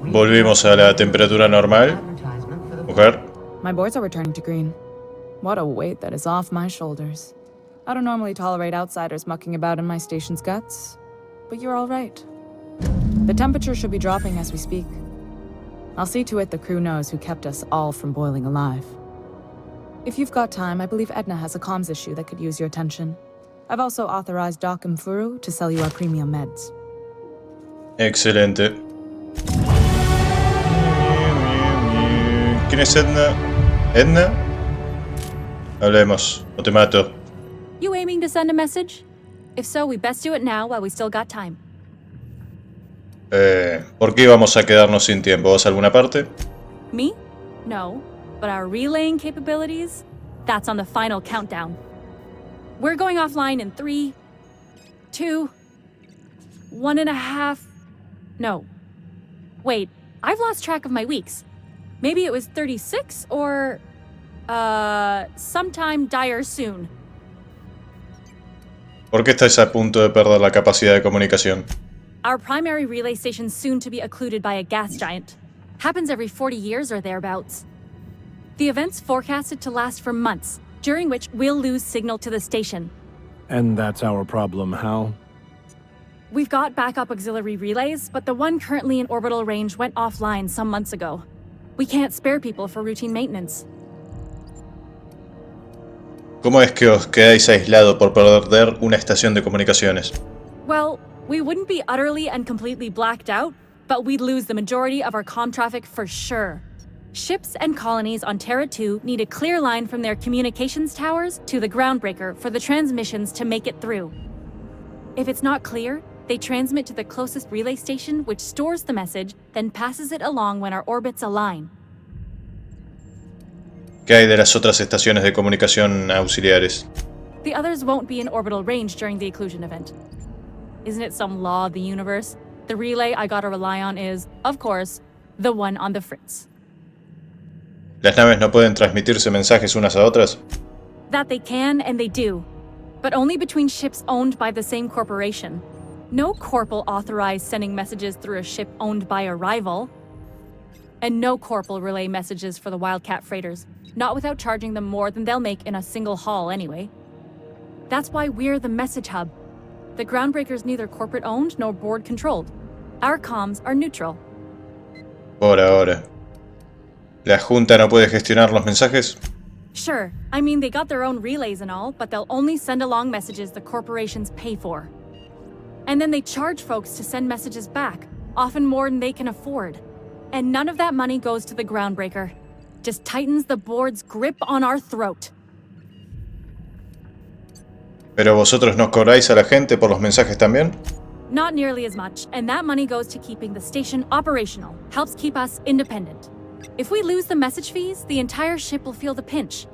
Volvimos a la temperatura normal. Mujer. My boards are returning to green. What a weight that is off my shoulders. I don't normally tolerate outsiders mucking about in my station's guts, but you're all right. The temperature should be dropping as we speak. I'll see to it the crew knows who kept us all from boiling alive. If you've got time, I believe Edna has a comms issue that could use your attention. I've also authorized Doc and Furu to sell you our premium meds. Excelente. ¿Quién es Edna? ¿Edna? Hablemos, o te mato. You aiming to send a message? If so, we best do it now while we still got time. ¿Por qué íbamos a quedarnos sin tiempo? ¿Vas a alguna parte? Me? No. But our relaying capabilities? That's on the final countdown. We're going offline in 3, 2, 1.5... No. Wait, I've lost track of my weeks. Maybe it was 36 or... sometime dire soon. ¿Por qué estáis a punto de perder la capacidad de comunicación? Our primary relay station's soon to be occluded by a gas giant. Happens every 40 years or thereabouts. The event's forecasted to last for months, during which we'll lose signal to the station. And that's our problem, how? We've got backup auxiliary relays, but the one currently in orbital range went offline some months ago. We can't spare people for routine maintenance. ¿Cómo es que os quedáis aislado por perder una estación de comunicaciones? Well, we wouldn't be utterly and completely blacked out, but we'd lose the majority of our comm traffic for sure. Ships and colonies on Terra 2 need a clear line from their communications towers to the groundbreaker for the transmissions to make it through. If it's not clear, they transmit to the closest relay station, which stores the message, then passes it along when our orbits align. ¿Qué hay de las otras estaciones de comunicación auxiliares? The others won't be in orbital range during the occlusion event. Isn't it some law of the universe? The relay I gotta rely on is, of course, the one on the Fritz. ¿Las naves no pueden transmitirse mensajes unas a otras? That they can and they do, but only between ships owned by the same corporation. No corp will authorize sending messages through a ship owned by a rival. And no corp will relay messages for the Wildcat freighters, not without charging them more than they'll make in a single haul anyway. That's why we're the message hub. The groundbreaker's neither corporate owned nor board controlled. Our comms are neutral. Por ahora. ¿La Junta no puede gestionar los mensajes? Sure, I mean they got their own relays and all, but they'll only send along messages the corporations pay for. And then they charge folks to send messages back, often more than they can afford. And none of that money goes to the groundbreaker. Just tightens the board's grip on our throat. ¿Pero vosotros no cobráis a la gente por los mensajes también? Not nearly as much, and that money goes to keeping the station operational, helps keep us independent. If we lose the message fees, the entire ship will feel the pinch.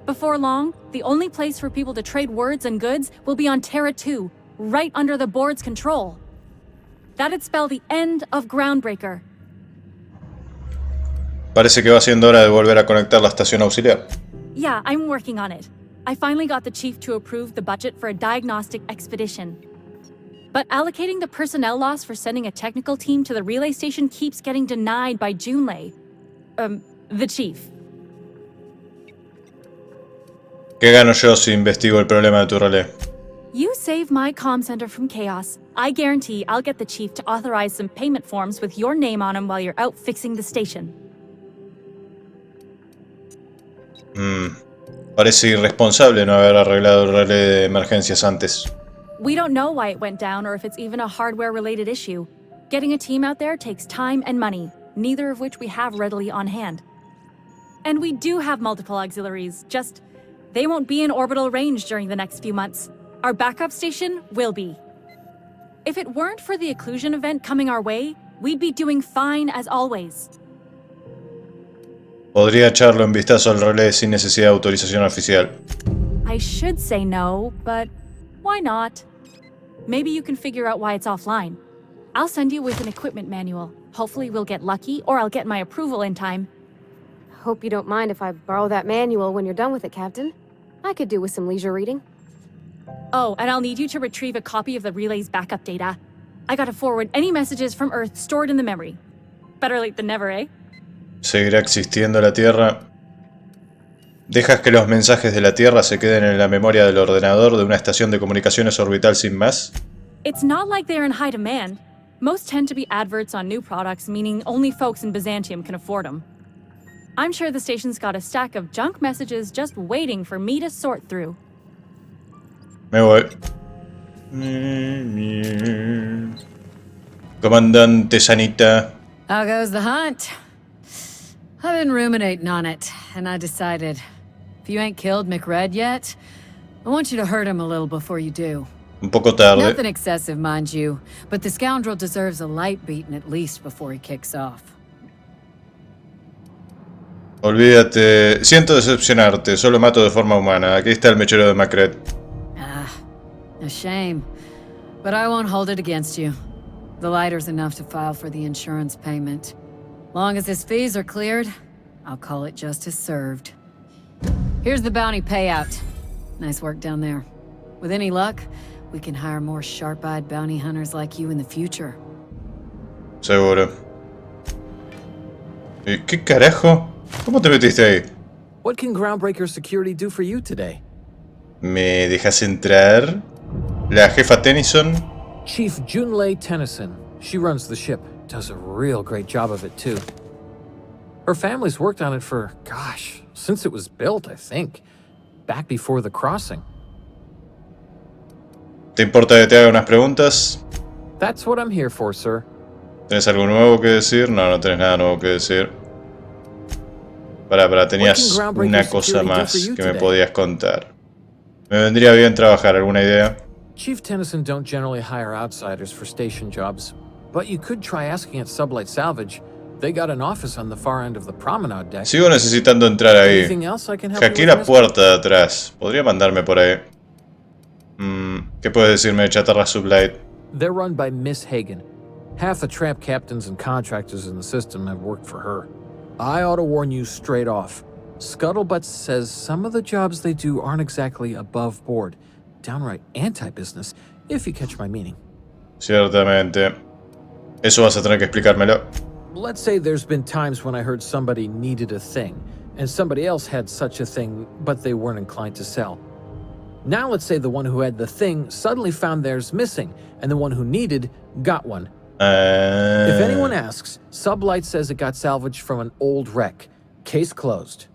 Before long, the only place for people to trade words and goods will be on Terra 2, right under the board's control. That'd spell the end of Groundbreaker. Parece que va siendo hora de volver a conectar la estación auxiliar. Yeah, I'm working on it. I finally got the chief to approve the budget for a diagnostic expedition. But allocating the personnel loss for sending a technical team to the relay station keeps getting denied by Junlei. The chief. ¿Qué gano yo si investigo el problema de tu relé? You save my comm center from chaos. I guarantee I'll get the chief to authorize some payment forms with your name on them while you're out fixing the station. Parece irresponsable no haber arreglado el relé de emergencias antes. We don't know why it went down or if it's even a hardware-related issue. Getting a team out there takes time and money, neither of which we have readily on hand. And we do have multiple auxiliaries, just they won't be in orbital range during the next few months. Our backup station will be. If it weren't for the occlusion event coming our way, we'd be doing fine as always. Podría echarlo en vistazo al relé sin necesidad de autorización oficial. I should say no, but why not? Maybe you can figure out why it's offline. I'll send you with an equipment manual. Hopefully we'll get lucky, or I'll get my approval in time. Hope you don't mind if I borrow that manual when you're done with it, Captain. I could do with some leisure reading. Oh, and I'll need you to retrieve a copy of the relay's backup data. I gotta forward any messages from Earth stored in the memory. Better late than never, eh? ¿Seguirá existiendo la Tierra? ¿Dejas que los mensajes de la Tierra se queden en la memoria del ordenador de una estación de comunicaciones orbital sin más? It's not like they're in high demand. Most tend to be adverts on new products, meaning only folks in Byzantium can afford them. I'm sure the station's got a stack of junk messages just waiting for me to sort through. Me voy. Comandante Sanita. How goes the hunt? I've been ruminating on it, and I decided, if you ain't killed McRed yet, I want you to hurt him a little before you do. Un poco tarde. Nothing excessive, mind you, but the scoundrel deserves a light beating at least before he kicks off. Olvídate. Siento decepcionarte. Solo mato de forma humana. Aquí está el mechero de Macred. Ah, a shame. But I won't hold it against you. The lighter's enough to file for the insurance payment. Long as his fees are cleared, I'll call it justice served. Here's the bounty payout. Nice work down there. With any luck, we can hire more sharp-eyed bounty hunters like you in the future. Seguro. ¿Y qué carajo? ¿Cómo te metiste ahí? What can Groundbreaker Security do for you today? ¿Me dejas entrar? La jefa Tennyson. Chief Junlei Tennyson. She runs the ship. Does a real great job of it, too. Her family's worked on it for, gosh, since it was built, I think. Back before the crossing. ¿Te importa que te haga unas preguntas? That's what I'm here for, sir. ¿Tenés algo nuevo que decir? No, no tenés nada nuevo que decir. Tenías una cosa más que me podías contar. Me vendría bien trabajar, ¿alguna idea? Chief Tennyson don't generally hire outsiders for station jobs, but you could try asking at Sublight Salvage. They got an office on the far end of the promenade deck. Sigo necesitando entrar ahí. Anything else I can help you Hackeé with, la puerta de atrás. ¿Podría mandarme por ahí? ¿Qué puedes decirme de Chatarra Sublight? They're run by Miss Hagen. Half the tramp captains and contractors in the system have worked for her. I ought to warn you straight off. Scuttlebutt says some of the jobs they do aren't exactly above board. Downright anti-business, if you catch my meaning. Ciertamente. Eso vas a tener que explicármelo. Let's say there's been times when I heard somebody needed a thing, and somebody else had such a thing, but they weren't inclined to sell. Now let's say the one who had the thing suddenly found theirs missing, and the one who needed got one. If anyone asks, Sublight says it got salvaged from an old wreck. Case closed.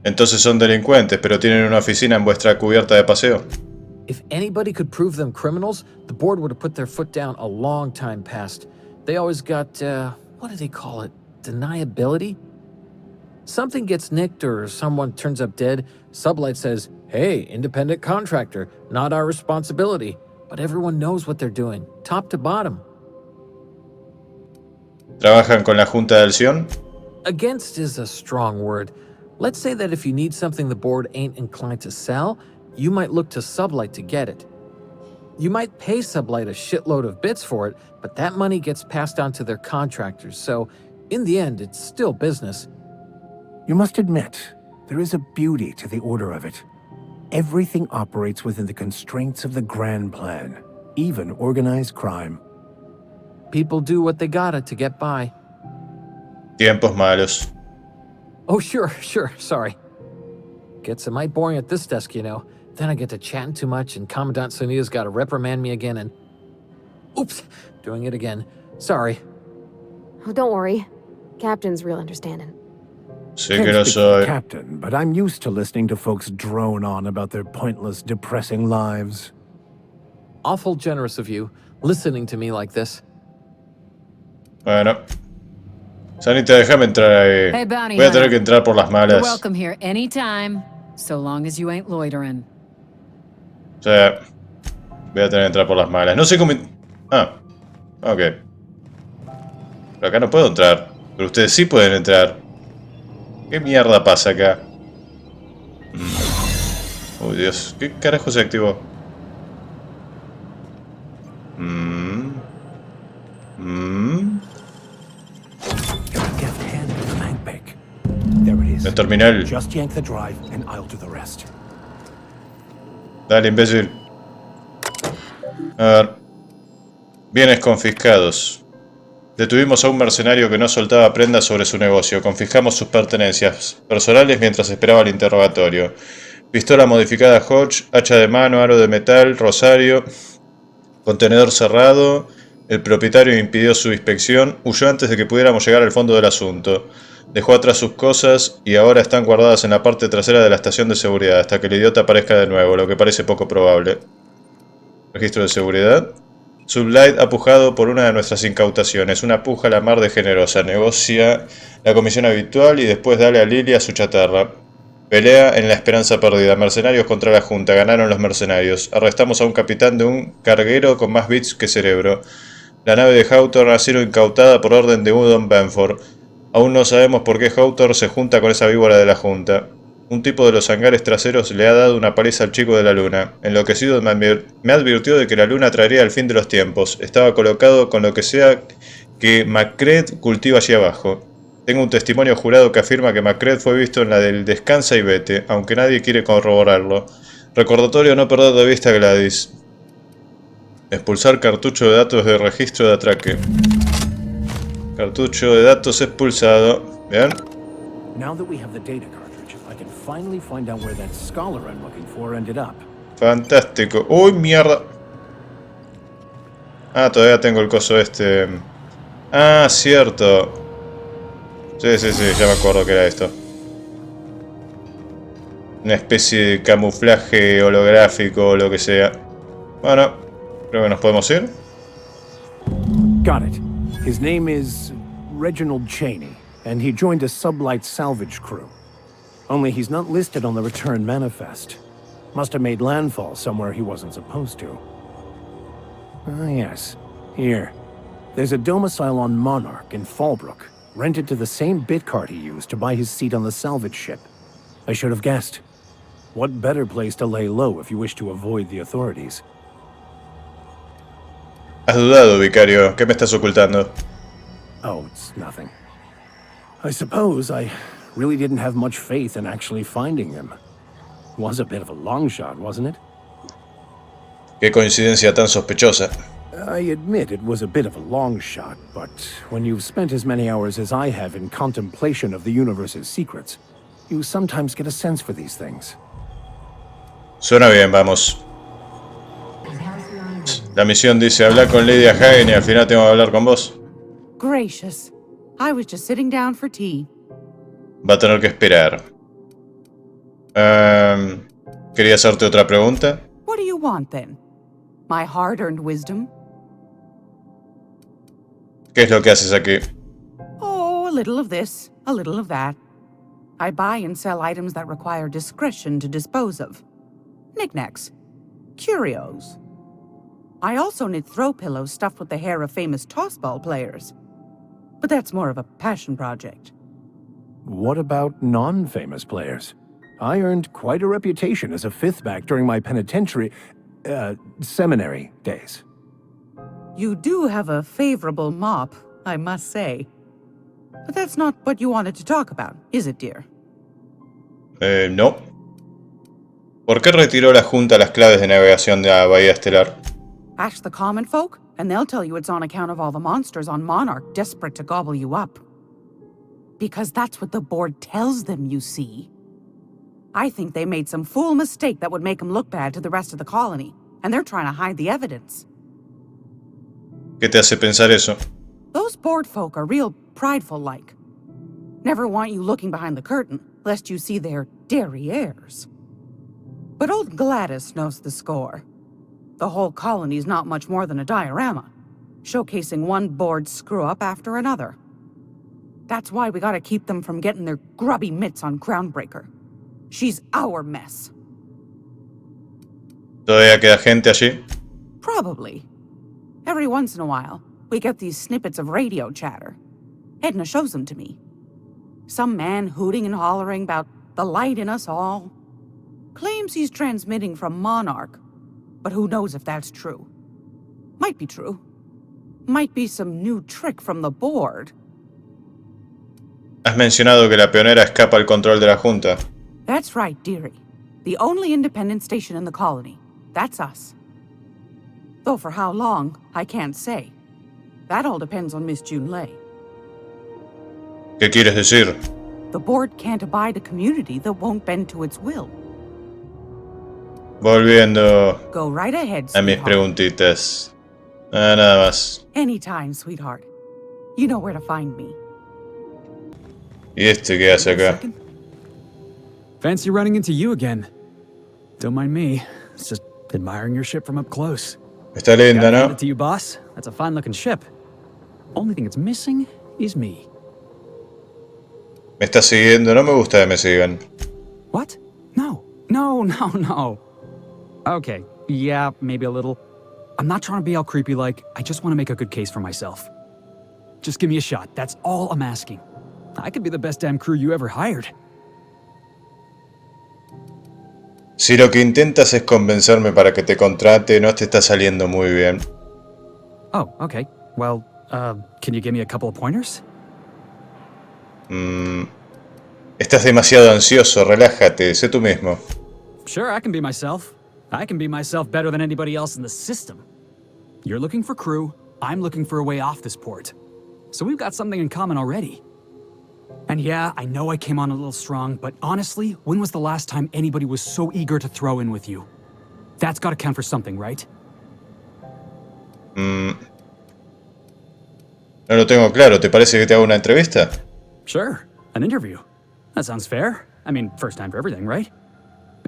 Entonces son delincuentes, pero tienen una oficina en vuestra cubierta de paseo. If anybody could prove them criminals, the board would have put their foot down a long time past. They always got, what do they call it? Deniability? Something gets nicked or someone turns up dead, Sublight says, hey, independent contractor, not our responsibility. But everyone knows what they're doing, top to bottom. ¿Trabajan con la Junta del Sion? Against is a strong word. Let's say that if you need something the board ain't inclined to sell, you might look to Sublight to get it. You might pay Sublight a shitload of bits for it, but that money gets passed on to their contractors, so in the end, it's still business. You must admit, there is a beauty to the order of it. Everything operates within the constraints of the grand plan, even organized crime. People do what they gotta to get by. Tiempos malos. Oh, sure, sorry. Gets a mite boring at this desk, you know. Then I get to chatting too much and Commandant Sonia's gotta reprimand me again and... Oops, doing it again. Sorry. Oh, don't worry. Captain's real understanding. Sí Can't que lo speak for the soy. Captain, but I'm used to listening to folks drone on about their pointless, depressing lives. Awful generous of you, listening to me like this. Bueno. Sanita, déjame entrar ahí. Hey, bounty Voy a tener hunter. que entrar por las You're malas. welcome here anytime, so long as you ain't loitering. O sea, voy a tener que entrar por las malas. No sé cómo... Ah, ok. Pero acá no puedo entrar. Pero ustedes sí pueden entrar. ¿Qué mierda pasa acá? Oh, Dios. ¿Qué carajo se activó? Get a deft hand with the Mankpick. There it is. El terminal. Just yank the drive, and I'll do the rest. Dale, imbécil. A ver. Bienes confiscados. Detuvimos a un mercenario que no soltaba prendas sobre su negocio. Confiscamos sus pertenencias personales mientras esperaba el interrogatorio. Pistola modificada Hodge, hacha de mano, aro de metal, rosario, contenedor cerrado. El propietario impidió su inspección, huyó antes de que pudiéramos llegar al fondo del asunto. Dejó atrás sus cosas y ahora están guardadas en la parte trasera de la estación de seguridad hasta que el idiota aparezca de nuevo, lo que parece poco probable. Registro de seguridad. Sublight ha pujado por una de nuestras incautaciones, una puja a la mar de generosa. Negocia la comisión habitual y después dale a Lilia su chatarra. Pelea en la esperanza perdida. Mercenarios contra la Junta. Ganaron los mercenarios. Arrestamos a un capitán de un carguero con más bits que cerebro. La nave de Hawthorne ha sido incautada por orden de Udon Benford. Aún no sabemos por qué Hawthorne se junta con esa víbora de la Junta. Un tipo de los hangares traseros le ha dado una paliza al chico de la luna. Enloquecido me advirtió de que la luna traería el fin de los tiempos. Estaba colocado con lo que sea que Macred cultiva allí abajo. Tengo un testimonio jurado que afirma que Macred fue visto en la del Descansa y Vete, aunque nadie quiere corroborarlo. Recordatorio no perder de vista a Gladys. Expulsar cartucho de datos de registro de atraque. Cartucho de datos expulsado. Bien. Now that we have the data cartridge, I can finally find out where that scholar I'm looking for ended up. Fantástico. ¡Uy, mierda! Ah, todavía tengo el coso este. Ah, cierto. Sí, ya me acuerdo que era esto. Una especie de camuflaje holográfico o lo que sea. Bueno, creo que nos podemos ir. Got it. His name is Reginald Cheney, and he joined a sublight salvage crew. Only he's not listed on the return manifest. Must have made landfall somewhere he wasn't supposed to. Ah, yes. Here. There's a domicile on Monarch in Fallbrook, rented to the same bit card he used to buy his seat on the salvage ship. I should have guessed. What better place to lay low if you wish to avoid the authorities? Has dudado, vicario. ¿Qué me estás ocultando? Oh, it's nothing. I suppose I really didn't have much faith in actually finding him. Was a bit of a long shot, wasn't it? Qué coincidencia tan sospechosa. I admit it was a bit of a long shot, but when you've spent as many hours as I have in contemplation of the universe's secrets, you sometimes get a sense for these things. Suena bien, vamos. La misión dice hablar con Lady Hagen y al final tengo que hablar con vos. Gracious. I was just sitting down for tea. Va a tener que esperar. Quería hacerte otra pregunta. What do you want then? My hard-earned wisdom? ¿Qué es lo que haces aquí? Oh, a little of this, a little of that. I buy and sell items that require discretion to dispose of. Knickknacks. Curios. I also knit throw pillows stuffed with the hair of famous tossball players. But that's more of a passion project. What about non-famous players? I earned quite a reputation as a fifth back during my seminary days. You do have a favorable mop, I must say. But that's not what you wanted to talk about, is it, dear? No. ¿Por qué retiró la Junta las claves de navegación de la Bahía Estelar? Ask the common folk, and they'll tell you it's on account of all the monsters on Monarch desperate to gobble you up. Because that's what the board tells them, you see. I think they made some fool mistake that would make them look bad to the rest of the colony, and they're trying to hide the evidence. ¿Qué te hace pensar eso? Those board folk are real prideful-like. Never want you looking behind the curtain, lest you see their derrieres. But old Gladys knows the score. The whole colony's not much more than a diorama, showcasing one board screw-up after another. That's why we gotta keep them from getting their grubby mitts on Groundbreaker. She's our mess. ¿Todavía queda gente allí? Probably. Every once in a while, we get these snippets of radio chatter. Edna shows them to me. Some man hooting and hollering about the light in us all. Claims he's transmitting from Monarch, but who knows if that's true. Might be true. Might be some new trick from the board. Has mencionado que la pionera escapa al control de la Junta. That's right, dearie. The only independent station in the colony. That's us. Though for how long, I can't say. That all depends on Miss Junlei. ¿Qué quieres decir? The board can't abide a community that won't bend to its will. Volviendo Go right ahead, a mis sweetheart. preguntitas. Nada más. Anytime, sweetheart. You know where to find me. ¿Y este qué hace acá? Fancy running into you again. Don't mind me. It's just admiring your ship from up close. Está linda, Gotta hand ¿no? it to you, boss. That's a fine-looking ship. Only thing it's missing is me. Me está siguiendo, no me gusta que me sigan. What? No. No. Okay, yeah, maybe a little. I'm not trying to be all creepy-like. I just want to make a good case for myself. Just give me a shot. That's all I'm asking. I could be the best damn crew you ever hired. Si lo que intentas es convencerme para que te contrate, no te está saliendo muy bien. Oh, okay. Well, can you give me a couple of pointers? Estás demasiado ansioso, relájate, sé tú mismo. Sure, I can be myself. I can be myself better than anybody else in the system. You're looking for crew, I'm looking for a way off this port. So we've got something in common already. And yeah, I know I came on a little strong, but honestly, when was the last time anybody was so eager to throw in with you? That's gotta count for something, right? No lo tengo claro, ¿te parece que te hago una entrevista? Sure, an interview. That sounds fair. I mean, first time for everything, right?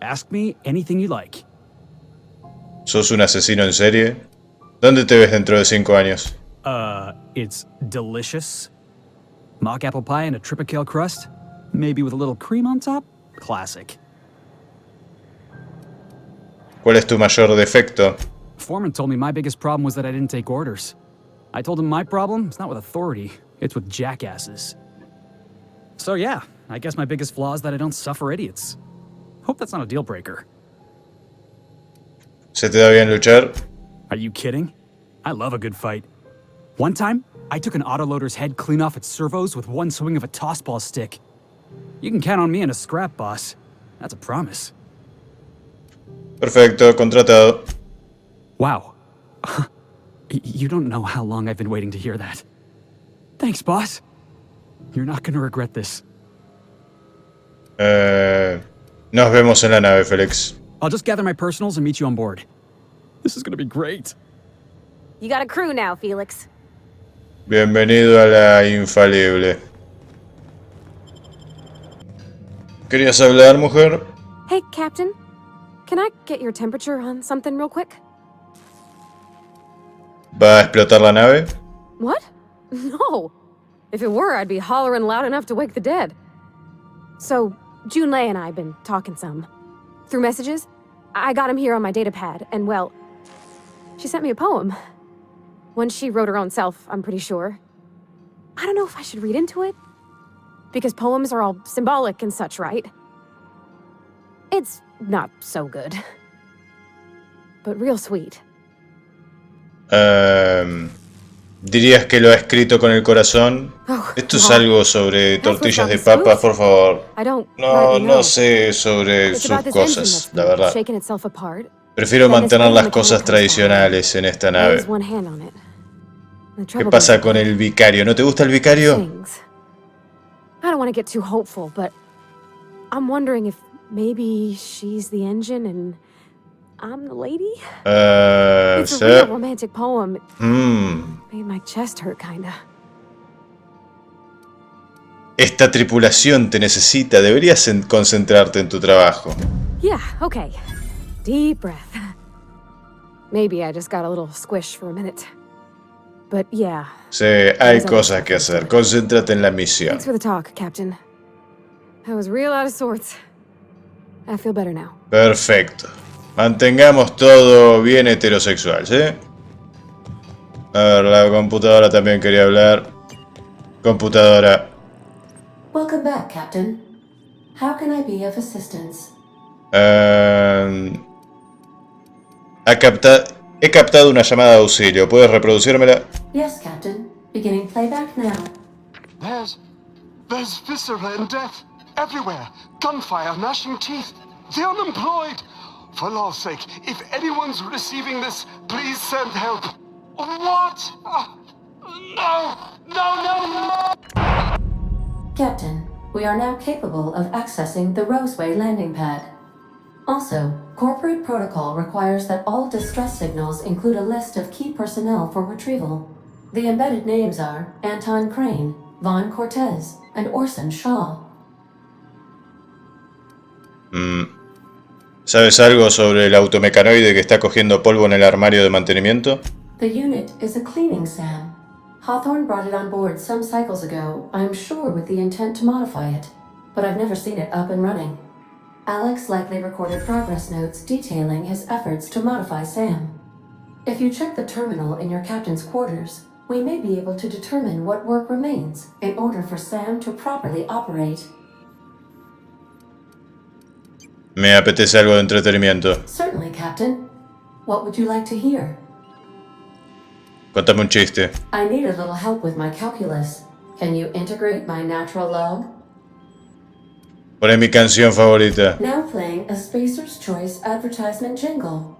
Ask me anything you like. ¿Sos un asesino en serie? ¿Dónde te ves dentro de 5 años? It's delicious. Mock apple pie and a tripicale crust? Maybe with a little cream on top? Classic. ¿Cuál es tu mayor defecto? Foreman told me my biggest problem was that I didn't take orders. I told him my problem is not with authority, it's with jackasses. So yeah, I guess my biggest flaw is that I don't suffer idiots. Hope that's not a deal breaker. ¿Se te da bien luchar? Are you kidding? I love a good fight. One time, I took an autoloader's head clean off its servos with one swing of a tossball stick. You can count on me in a scrap, boss. That's a promise. Perfecto, contratado. Wow. You don't know how long I've been waiting to hear that. Thanks, boss. You're not gonna regret this. Nos vemos en la nave, Félix. I'll just gather my personals and meet you on board. This is gonna be great. You got a crew now, Felix. Bienvenido a la infalible. ¿Querías hablar, mujer? Hey, Captain. Can I get your temperature on something real quick? ¿Va a explotar la nave? What? No. If it were, I'd be hollering loud enough to wake the dead. So, Junlei and I have been talking some. Through messages, I got him here on my datapad, and well, she sent me a poem. One she wrote her own self, I'm pretty sure. I don't know if I should read into it. Because poems are all symbolic and such, right? It's not so good. But real sweet. ¿Dirías que lo ha escrito con el corazón? Esto es algo sobre tortillas de papas, por favor. No sé sobre sus cosas, la verdad. Prefiero mantener las cosas tradicionales en esta nave. ¿Qué pasa con el vicario? ¿No te gusta el vicario? I don't want to get too hopeful, but I'm wondering if maybe she's the engine and I'm the lady? It's a real romantic poem. Made my chest hurt, kinda. Esta tripulación te necesita. Deberías concentrarte en tu trabajo. Yeah, okay. Deep breath. Maybe I just got a little squish for a minute. But yeah. Sí, hay cosas que hacer. Concéntrate en la misión. Thanks for the talk, Captain. I was real out of sorts. I feel better now. Perfecto. Mantengamos todo bien heterosexual, ¿sí? A ver, la computadora también quería hablar. Computadora. Welcome back, Captain. How can I be of assistance? He captado una llamada de auxilio. ¿Puedes reproducírmela? Yes, Captain. Beginning playback now. There's viscera and death everywhere. Gunfire, gnashing teeth. The unemployed. For law's sake, if anyone's receiving this, please send help. What? No! No, no, no! Captain, we are now capable of accessing the Roseway landing pad. Also, corporate protocol requires that all distress signals include a list of key personnel for retrieval. The embedded names are Anton Crane, Vaughn Cortez, and Orson Shaw. ¿Sabes algo sobre el automecanoide que está cogiendo polvo en el armario de mantenimiento? The unit is a cleaning SAM. Hawthorne brought it on board some cycles ago, I'm sure with the intent to modify it, but I've never seen it up and running. Alex likely recorded progress notes detailing his efforts to modify Sam. If you check the terminal in your captain's quarters, we may be able to determine what work remains in order for Sam to properly operate. Me apetece algo de entretenimiento. Certainly, Captain. What would you like to hear? Contame un chiste. I need a little help with my calculus. Can you integrate my natural log? Poné mi canción favorita. Now playing a Spacer's Choice advertisement jingle.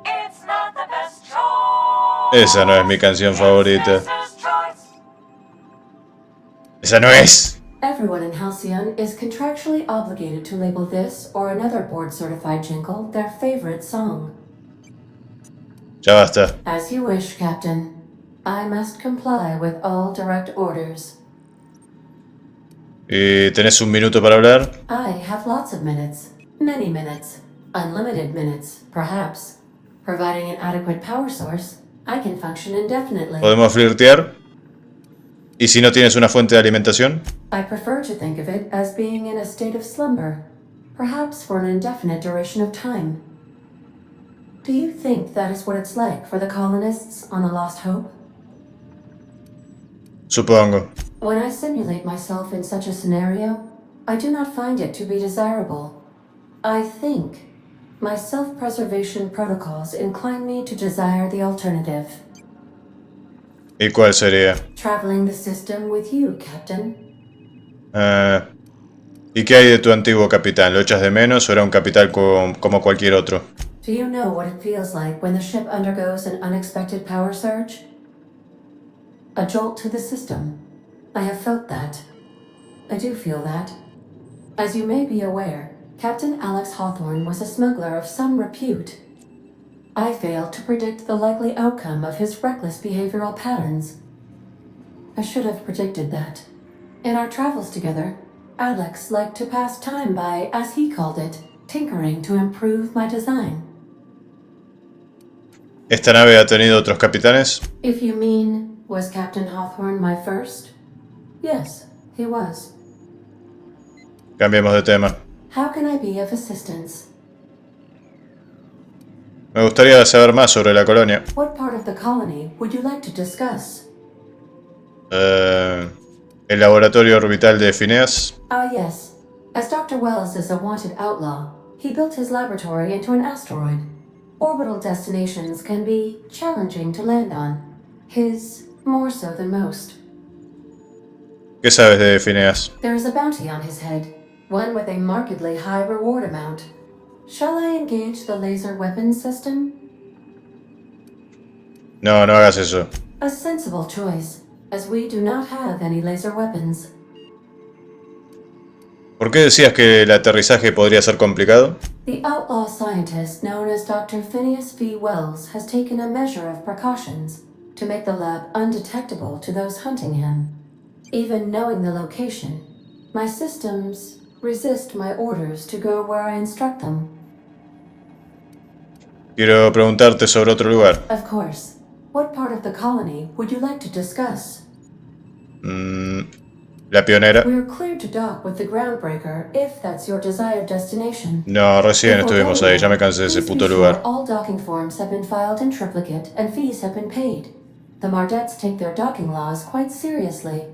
It's not the best choice. Esa no es mi canción favorita. Esa no es. Everyone in Halcyon is contractually obligated to label this or another board-certified jingle their favorite song. Ya basta. As you wish, Captain. I must comply with all direct orders. ¿Y tenés un minuto para hablar? I have lots of minutes. Many minutes. Unlimited minutes, perhaps. Providing an adequate power source, I can function indefinitely. ¿Podemos flirtear? ¿Y si no tienes una fuente de alimentación? I prefer to think of it as being in a state of slumber, perhaps for an indefinite duration of time. Do you think that is what it's like for the colonists on the Lost Hope? Supongo. When I simulate myself in such a scenario, I do not find it to be desirable. I think my self-preservation protocols incline me to desire the alternative. ¿Y cuál sería? Traveling the system with you, Captain. ¿Y qué hay de tu antiguo capitán? ¿Lo echas de menos o era un capitán como cualquier otro? Do you know what it feels like when the ship undergoes an unexpected power surge? A jolt to the system. I have felt that. I do feel that. As you may be aware, Captain Alex Hawthorne was a smuggler of some repute. I failed to predict the likely outcome of his reckless behavioral patterns. I should have predicted that. In our travels together, Alex liked to pass time by, as he called it, tinkering to improve my design. ¿Esta nave ha tenido otros capitanes? If you mean, was Captain Hawthorne my first? Yes, he was. Cambiemos de tema. How can I be of assistance? Me gustaría saber más sobre la colonia. What part of the colony would you like to discuss? El laboratorio orbital de Phineas. Ah, yes. As Dr. Wells is a wanted outlaw, he built his laboratory into an asteroid. Orbital destinations can be challenging to land on. His more so than most. ¿Qué sabes de Phineas? There is a bounty on his head, one with a markedly high reward amount. Shall I engage the laser weapons system? No, no hagas eso. A sensible choice, as we do not have any laser weapons. ¿Por qué decías que el aterrizaje podría ser complicado? The outlaw scientist known as Dr. Phineas V. Wells has taken a measure of precautions to make the lab undetectable to those hunting him. Even knowing the location, my systems resist my orders to go where I instruct them. Quiero preguntarte sobre otro lugar. Of course. What part of the colony would you like to discuss? La pionera. We're cleared to dock with the groundbreaker if that's your desired destination. No, recién estuvimos ahí, ya me cansé de ese puto lugar. All docking forms have been filed in triplicate and fees have been paid. The Mardettes take their docking laws quite seriously.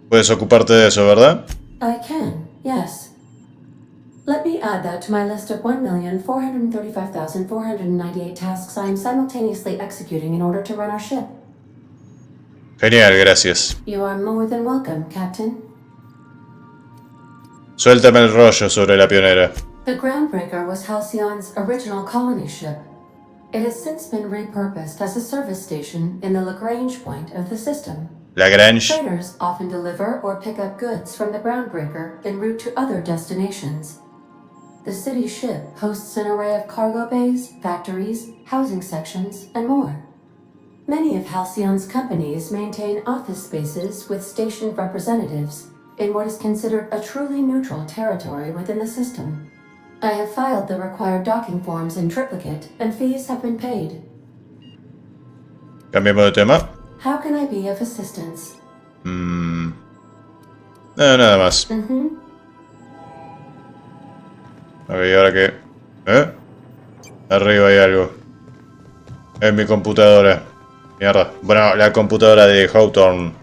Puedes ocuparte de eso, ¿verdad? I can, yes. Let me add that to my list of 1,435,498 tasks I am simultaneously executing in order to run our ship. Genial, gracias. You are more than welcome, Captain. Suéltame el rollo sobre la pionera. The Groundbreaker was Halcyon's original colony ship. It has since been repurposed as a service station in the Lagrange point of the system. Lagrange. Traders often deliver or pick up goods from the groundbreaker en route to other destinations. The city ship hosts an array of cargo bays, factories, housing sections, and more. Many of Halcyon's companies maintain office spaces with station representatives in what is considered a truly neutral territory within the system. I have filed the required docking forms in triplicate, and fees have been paid. Cambiemos de tema. How can I be of assistance? No, nada más. Ok, ¿ahora qué? Arriba hay algo. En mi computadora. Mierda. Bueno, la computadora de Hawthorne.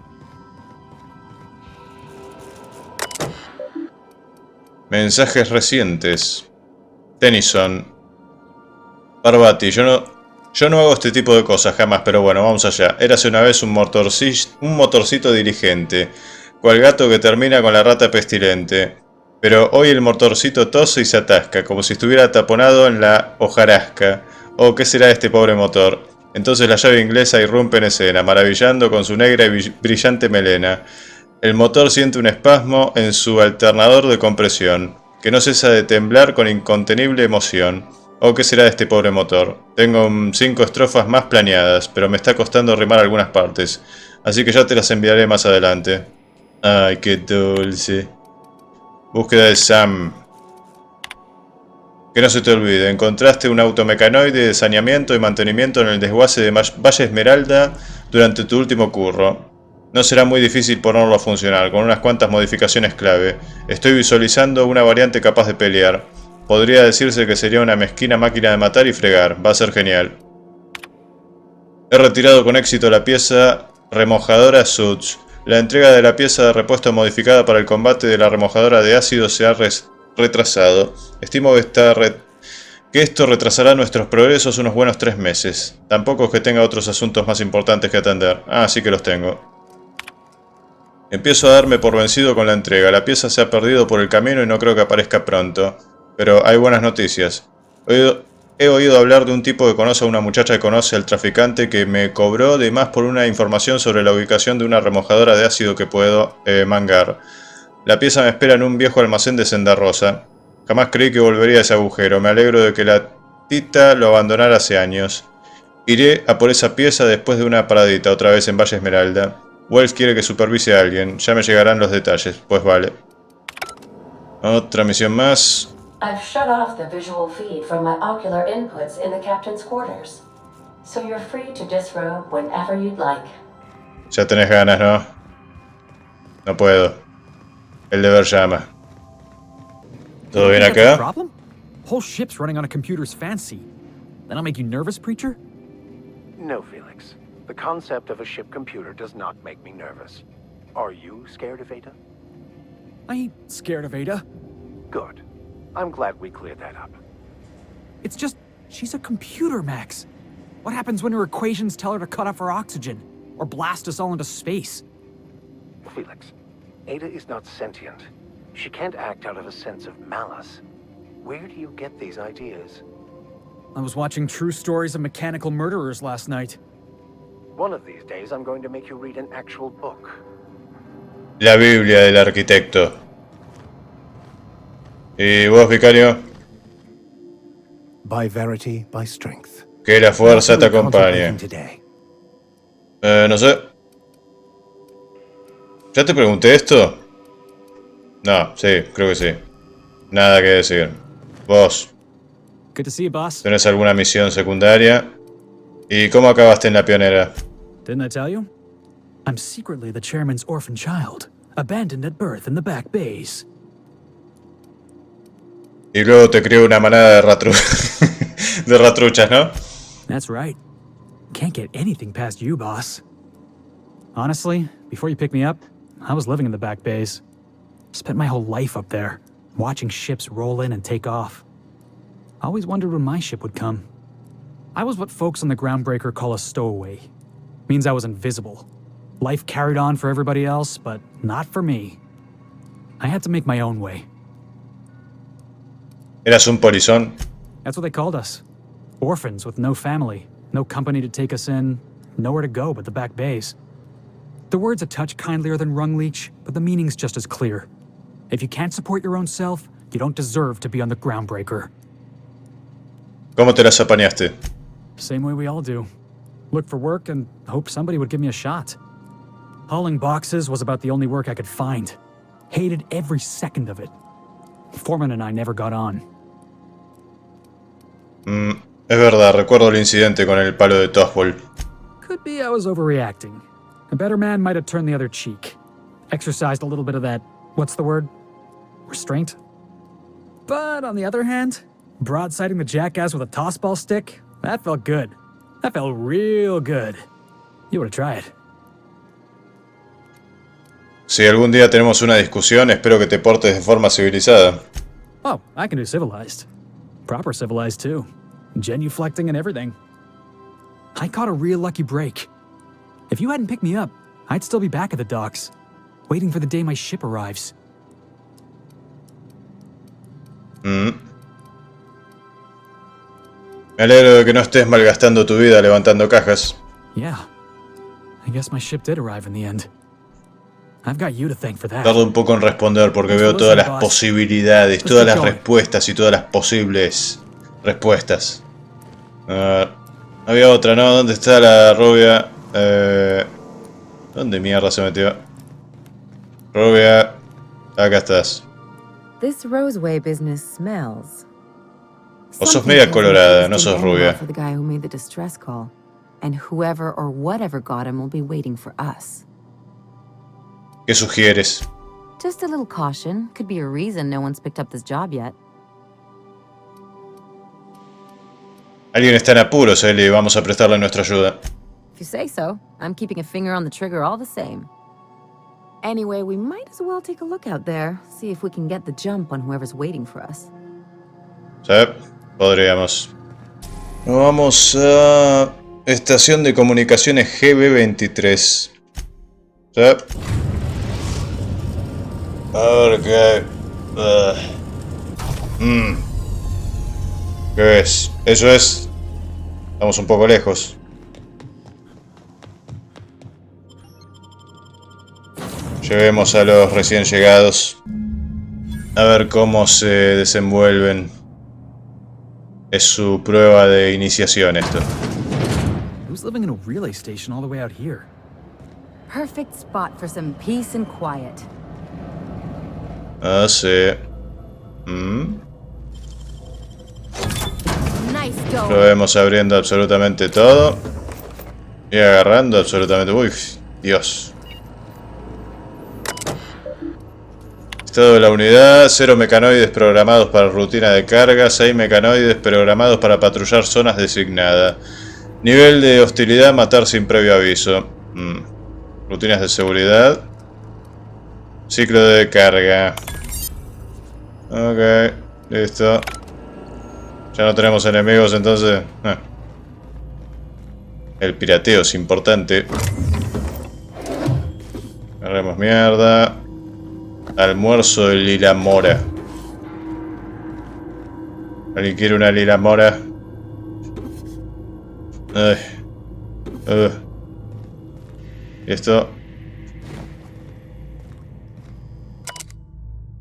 Mensajes recientes. Tennyson. Parvati, yo no hago este tipo de cosas jamás, pero bueno, vamos allá. Érase una vez un motorcito diligente, cual gato que termina con la rata pestilente. Pero hoy el motorcito tose y se atasca, como si estuviera taponado en la hojarasca. Oh, ¿qué será este pobre motor? Entonces la llave inglesa irrumpe en escena, maravillando con su negra y brillante melena. El motor siente un espasmo en su alternador de compresión, que no cesa de temblar con incontenible emoción. Oh, ¿qué será de este pobre motor? Tengo 5 estrofas más planeadas, pero me está costando rimar algunas partes, así que ya te las enviaré más adelante. Ay, qué dulce. Búsqueda de Sam. Que no se te olvide, encontraste un automecanoide de saneamiento y mantenimiento en el desguace de Valle Esmeralda durante tu último curro. No será muy difícil ponerlo a funcionar, con unas cuantas modificaciones clave. Estoy visualizando una variante capaz de pelear. Podría decirse que sería una mezquina máquina de matar y fregar. Va a ser genial. He retirado con éxito la pieza remojadora Suds. La entrega de la pieza de repuesto modificada para el combate de la remojadora de ácido se ha retrasado. Estimo que esto retrasará nuestros progresos unos buenos 3 meses. Tampoco es que tenga otros asuntos más importantes que atender. Ah, sí que los tengo. Empiezo a darme por vencido con la entrega. La pieza se ha perdido por el camino y no creo que aparezca pronto. Pero hay buenas noticias. He oído hablar de un tipo que conoce a una muchacha que conoce al traficante que me cobró de más por una información sobre la ubicación de una remojadora de ácido que puedo mangar. La pieza me espera en un viejo almacén de Senda Rosa. Jamás creí que volvería a ese agujero. Me alegro de que la tita lo abandonara hace años. Iré a por esa pieza después de una paradita, otra vez en Valle Esmeralda. Wells quiere que supervise a alguien. Ya me llegarán los detalles. Pues vale. Otra misión más. I've shut off the visual feed from my ocular inputs in the captain's quarters, so you're free to disrobe whenever you'd like. Ya tenés ganas, ¿no? No puedo. El deber llama. ¿Todo bien acá? Problem? Whole ship's running on a computer's fancy. That'll make you nervous, preacher? No, Felix. The concept of a ship computer does not make me nervous. Are you scared of Ada? I ain't scared of Ada. Good. I'm glad we cleared that up. It's just, she's a computer, Max. What happens when her equations tell her to cut off her oxygen? Or blast us all into space? Felix, Ada is not sentient. She can't act out of a sense of malice. Where do you get these ideas? I was watching true stories of mechanical murderers last night. One of these days I'm going to make you read an actual book. La Biblia del arquitecto. ¿Y vos, vicario? By verity, by strength. Que la fuerza te acompañe. No sé. ¿Ya te pregunté esto? No, sí, creo que sí. Nada que decir. Vos. Good to see you, boss. ¿Tenés alguna misión secundaria? ¿Y cómo acabaste en la pionera? Didn't I tell you? I'm secretly the chairman's orphan child, abandoned at birth in the back bays. Y luego te crió una manada de de ratruchas, ¿no? That's right. Can't get anything past you, boss. Honestly, before you picked me up, I was living in the back bays. Spent my whole life up there, watching ships roll in and take off. I always wondered when my ship would come. I was what folks on the Groundbreaker call a stowaway. Means I was invisible. Life carried on for everybody else, but not for me. I had to make my own way. ¿Eras un polizón? That's what they called us. Orphans with no family, no company to take us in, nowhere to go but the back bays. The word's a touch kindlier than rung leech, but the meaning's just as clear. If you can't support your own self, you don't deserve to be on the groundbreaker. ¿Cómo te las apañaste? Same way we all do. Look for work and hope somebody would give me a shot. Hauling boxes was about the only work I could find. Hated every second of it. Foreman and I never got on. Es verdad, recuerdo el incidente con el palo de Toffball. Could be I was overreacting. A better man might have turned the other cheek. Exercised a little bit of that, what's the word? Restraint? But on the other hand, broadsiding the jackass with a tossball stick, that felt good. That felt real good. You ought to try it. Si algún día tenemos una discusión, espero que te portes de forma civilizada. Oh, I can do civilized. Proper civilized too. Genuflecting and everything. I caught a real lucky break. If you hadn't picked me up, I'd still be back at the docks, waiting for the day my ship arrives. Me alegro de que no estés malgastando tu vida levantando cajas. Yeah. I guess my ship did arrive in the end. I've got you to thank for that. Tardo un poco en responder porque veo todas las posibilidades, todas las respuestas y todas las posibles respuestas. Había otra, ¿no? ¿Dónde está la rubia? ¿Dónde mierda se metió? Rubia, acá estás. This Roseway business smells. O sos media colorada, no sos rubia. For the guy who made the distress call, and whoever or whatever got him will be waiting for us. ¿Qué sugieres? Just a little caution. Could be a reason no one's picked up this job yet. Alguien está en apuros, Ellie. Vamos a prestarle nuestra ayuda. If you say so, I'm keeping a finger on the trigger all the same. Anyway, we might as well take a look out there, see if we can get the jump on whoever's waiting for us. Sí, podríamos. Vamos a estación de comunicaciones GB23. Sí. A ver qué... ¿Qué es? Eso es... Estamos un poco lejos. Llevemos a los recién llegados. A ver cómo se desenvuelven. Es su prueba de iniciación esto. Who's living in a relay station all the way out here? Perfect spot for some peace and quiet. Ah, sí. Nice go. Lo vemos abriendo absolutamente todo. Y agarrando absolutamente... Uy, Dios. Estado de la unidad, 0 mecanoides programados para rutina de carga, 6 mecanoides programados para patrullar zonas designadas. Nivel de hostilidad, matar sin previo aviso. Rutinas de seguridad. Ciclo de carga. Ok, listo. Ya no tenemos enemigos entonces. El pirateo es importante. Agarremos mierda. Almuerzo de lila mora. ¿Alguien quiere una lila mora? ¿Y esto?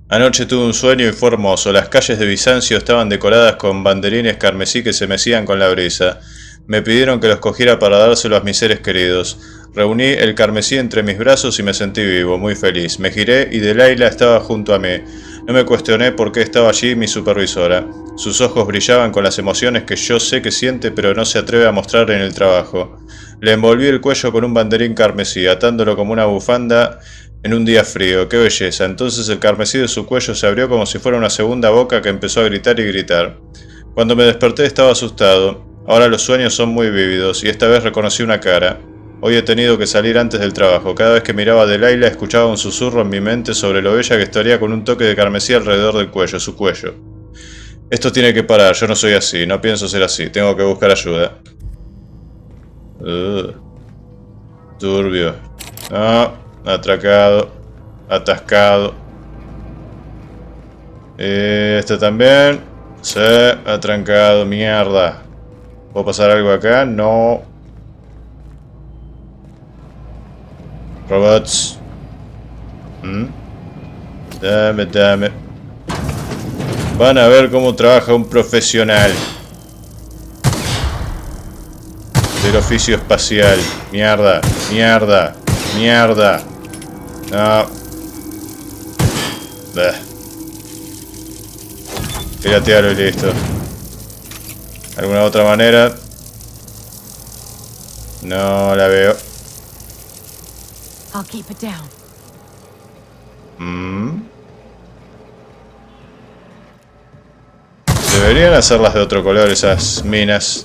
Anoche tuve un sueño y fue hermoso. Las calles de Bizancio estaban decoradas con banderines carmesí que se mecían con la brisa. Me pidieron que los cogiera para dárselo a mis seres queridos. Reuní el carmesí entre mis brazos y me sentí vivo, muy feliz. Me giré y Delilah estaba junto a mí. No me cuestioné por qué estaba allí mi supervisora. Sus ojos brillaban con las emociones que yo sé que siente pero no se atreve a mostrar en el trabajo. Le envolví el cuello con un banderín carmesí, atándolo como una bufanda en un día frío. ¡Qué belleza! Entonces el carmesí de su cuello se abrió como si fuera una segunda boca que empezó a gritar y gritar. Cuando me desperté estaba asustado. Ahora los sueños son muy vívidos y esta vez reconocí una cara. Hoy he tenido que salir antes del trabajo. Cada vez que miraba a Delilah escuchaba un susurro en mi mente sobre lo bella que estaría con un toque de carmesí alrededor del cuello, su cuello. Esto tiene que parar, yo no soy así, no pienso ser así, tengo que buscar ayuda. Turbio. No, atracado. Atascado. Este también. Sí, atrancado, mierda. ¿Puedo pasar algo acá? No. Robots. Dame. Van a ver cómo trabaja un profesional del oficio espacial. Mierda. No. Piratealo y listo. ¿Alguna otra manera? No la veo. I'll keep it down. Deberían hacerlas de otro color esas minas.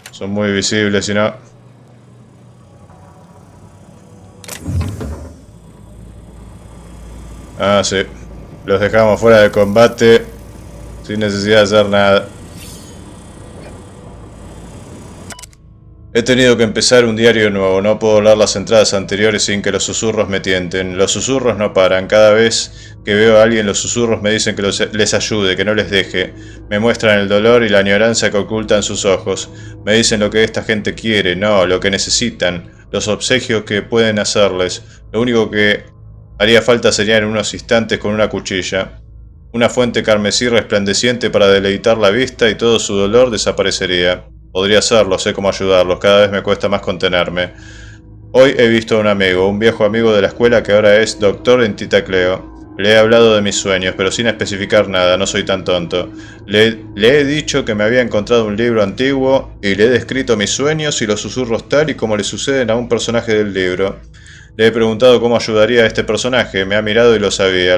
Son muy visibles, si no. Ah, sí. Los dejamos fuera de combate sin necesidad de hacer nada. He tenido que empezar un diario nuevo. No puedo leer las entradas anteriores sin que los susurros me tienten. Los susurros no paran. Cada vez que veo a alguien, los susurros me dicen que les ayude, que no les deje. Me muestran el dolor y la añoranza que ocultan sus ojos. Me dicen lo que esta gente quiere, no, lo que necesitan. Los obsequios que pueden hacerles. Lo único que haría falta sería en unos instantes con una cuchilla. Una fuente carmesí resplandeciente para deleitar la vista y todo su dolor desaparecería. Podría hacerlo, sé cómo ayudarlos, cada vez me cuesta más contenerme. Hoy he visto a un viejo amigo de la escuela que ahora es doctor en titacleo. Le he hablado de mis sueños, pero sin especificar nada, no soy tan tonto. Le he dicho que me había encontrado un libro antiguo y le he descrito mis sueños y los susurros tal y como le suceden a un personaje del libro. Le he preguntado cómo ayudaría a este personaje, me ha mirado y lo sabía.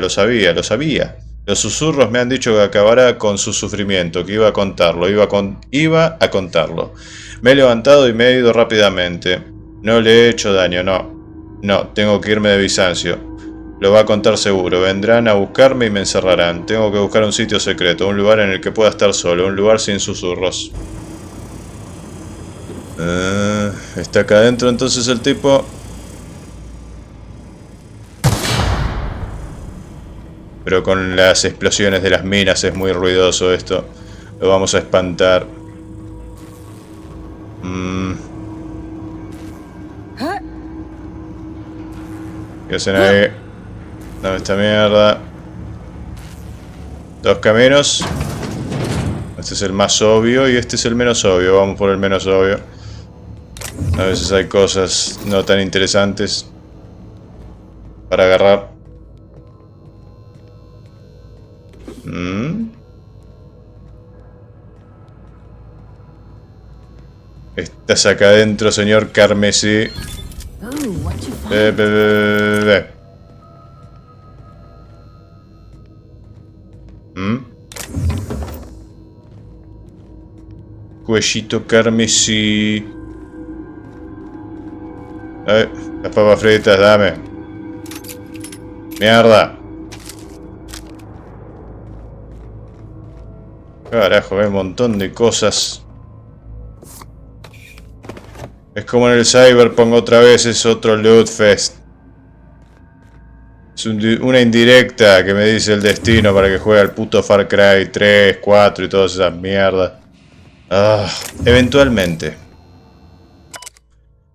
Los susurros me han dicho que acabará con su sufrimiento, que iba a contarlo, iba a contarlo. Me he levantado y me he ido rápidamente. No le he hecho daño, no. No, tengo que irme de Bizancio. Lo va a contar seguro, vendrán a buscarme y me encerrarán. Tengo que buscar un sitio secreto, un lugar en el que pueda estar solo, un lugar sin susurros. ¿Está acá adentro entonces el tipo? Pero con las explosiones de las minas es muy ruidoso esto. Lo vamos a espantar. ¿Qué hacen ahí? Dame esta mierda. Dos caminos. Este es el más obvio y este es el menos obvio. Vamos por el menos obvio. A veces hay cosas no tan interesantes para agarrar. Estás acá adentro, señor Carmesí. Cuellito carmesí. Las papas fritas, dame. Mierda. Carajo, hay un montón de cosas. Es como en el Cyberpunk otra vez, es otro loot fest. Es una indirecta que me dice el destino para que juegue al puto Far Cry 3, 4 y todas esas mierdas. Eventualmente.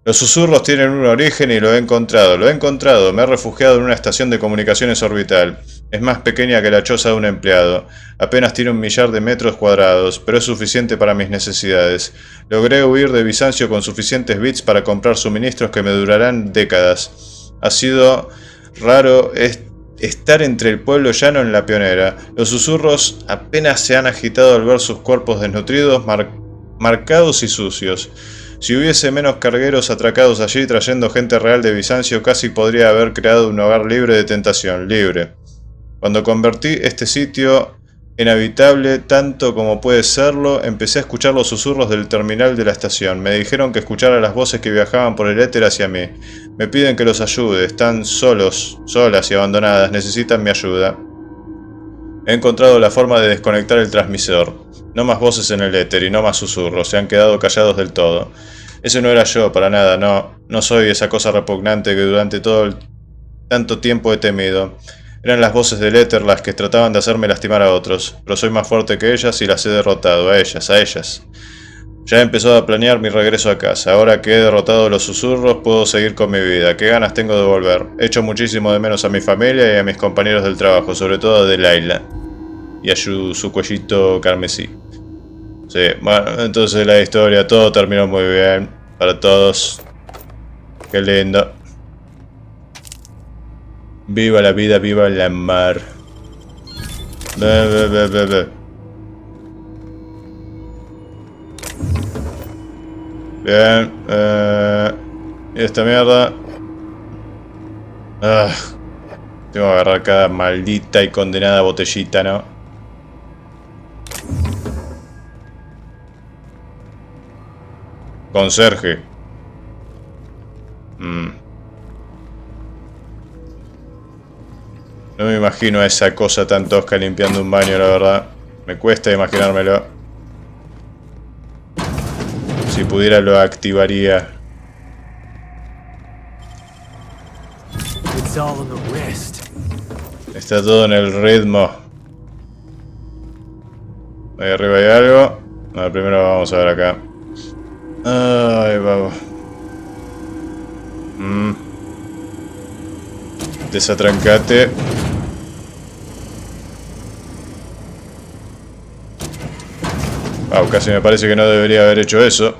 Los susurros tienen un origen y lo he encontrado. Me he refugiado en una estación de comunicaciones orbital. Es más pequeña que la choza de un empleado. Apenas tiene 1 millar de metros cuadrados, pero es suficiente para mis necesidades. Logré huir de Bizancio con suficientes bits para comprar suministros que me durarán décadas. Ha sido raro estar entre el pueblo llano en la pionera. Los susurros apenas se han agitado al ver sus cuerpos desnutridos, marcados y sucios. Si hubiese menos cargueros atracados allí trayendo gente real de Bizancio, casi podría haber creado un hogar libre de tentación, libre. Cuando convertí este sitio en habitable tanto como puede serlo, empecé a escuchar los susurros del terminal de la estación. Me dijeron que escuchara las voces que viajaban por el éter hacia mí. Me piden que los ayude, están solas y abandonadas, necesitan mi ayuda. He encontrado la forma de desconectar el transmisor. No más voces en el éter y no más susurros, se han quedado callados del todo. Ese no era yo, para nada, no soy esa cosa repugnante que durante tanto tiempo he temido. Eran las voces del éter las que trataban de hacerme lastimar a otros, pero soy más fuerte que ellas y las he derrotado, a ellas. Ya he empezado a planear mi regreso a casa. Ahora que he derrotado los susurros, puedo seguir con mi vida. ¿Qué ganas tengo de volver? Echo muchísimo de menos a mi familia y a mis compañeros del trabajo, sobre todo a Delilah. Y a su cuellito carmesí. Sí, bueno, entonces la historia, todo terminó muy bien. Para todos. Qué lindo. Viva la vida, viva la mar. Be. Bien, y esta mierda. Tengo que agarrar cada maldita y condenada botellita, ¿no? Conserje. No me imagino a esa cosa tan tosca limpiando un baño, la verdad. Me cuesta imaginármelo. Si pudiera lo activaría. Está todo en el ritmo. Ahí arriba hay algo. No, primero vamos a ver acá. Ay, vamos. Desatrancate. Wow, casi me parece que no debería haber hecho eso.